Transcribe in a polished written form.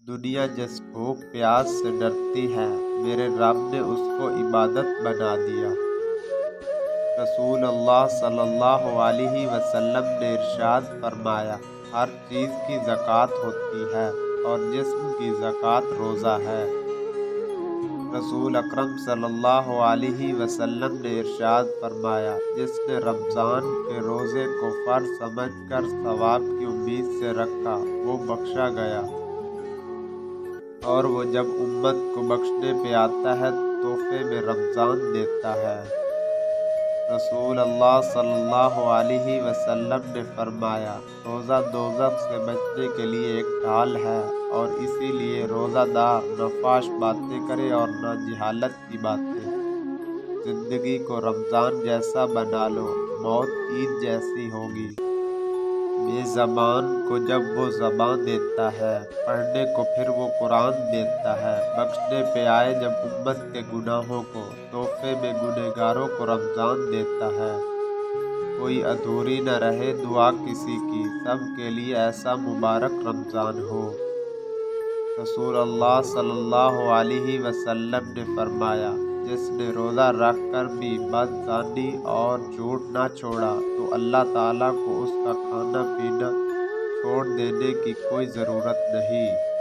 دنیا جس بھوک پیاس سے ڈرتی ہے، میرے رب نے اس کو عبادت بنا دیا۔ رسول اللہ صلی اللہ علیہ وسلم نے ارشاد فرمایا، ہر چیز کی زکوٰۃ ہوتی ہے اور جسم کی زکوٰۃ روزہ ہے۔ رسول اکرم صلی اللہ علیہ وسلم نے ارشاد فرمایا، جس نے رمضان کے روزے کو فرض سمجھ کر ثواب کی امید سے رکھا، وہ بخشا گیا، اور وہ جب امت کو بخشنے پہ آتا ہے تحفے میں رمضان دیتا ہے۔ رسول اللہ صلی اللہ علیہ وسلم نے فرمایا، روزہ دوزخ سے بچنے کے لیے ایک ڈھال ہے، اور اسی لیے روزہ دار نہ فحش باتیں کرے اور نہ جہالت کی باتیں۔ زندگی کو رمضان جیسا بنا لو، موت عید جیسی ہوگی۔ بے زبان کو جب وہ زبان دیتا ہے، پڑھنے کو پھر وہ قرآن دیتا ہے، بخشنے پہ آئے جب امت کے گناہوں کو، تحفے میں گنہگاروں کو رمضان دیتا ہے۔ کوئی ادھوری نہ رہے دعا کسی کی، سب کے لیے ایسا مبارک رمضان ہو۔ رسول اللہ صلی اللہ علیہ وسلم نے فرمایا، جس نے روزہ رکھ کر بھی بد ظنی اور جھوٹ نہ چھوڑا تو اللہ تعالیٰ کو اس کا کھانا پینا چھوڑ دینے کی کوئی ضرورت نہیں۔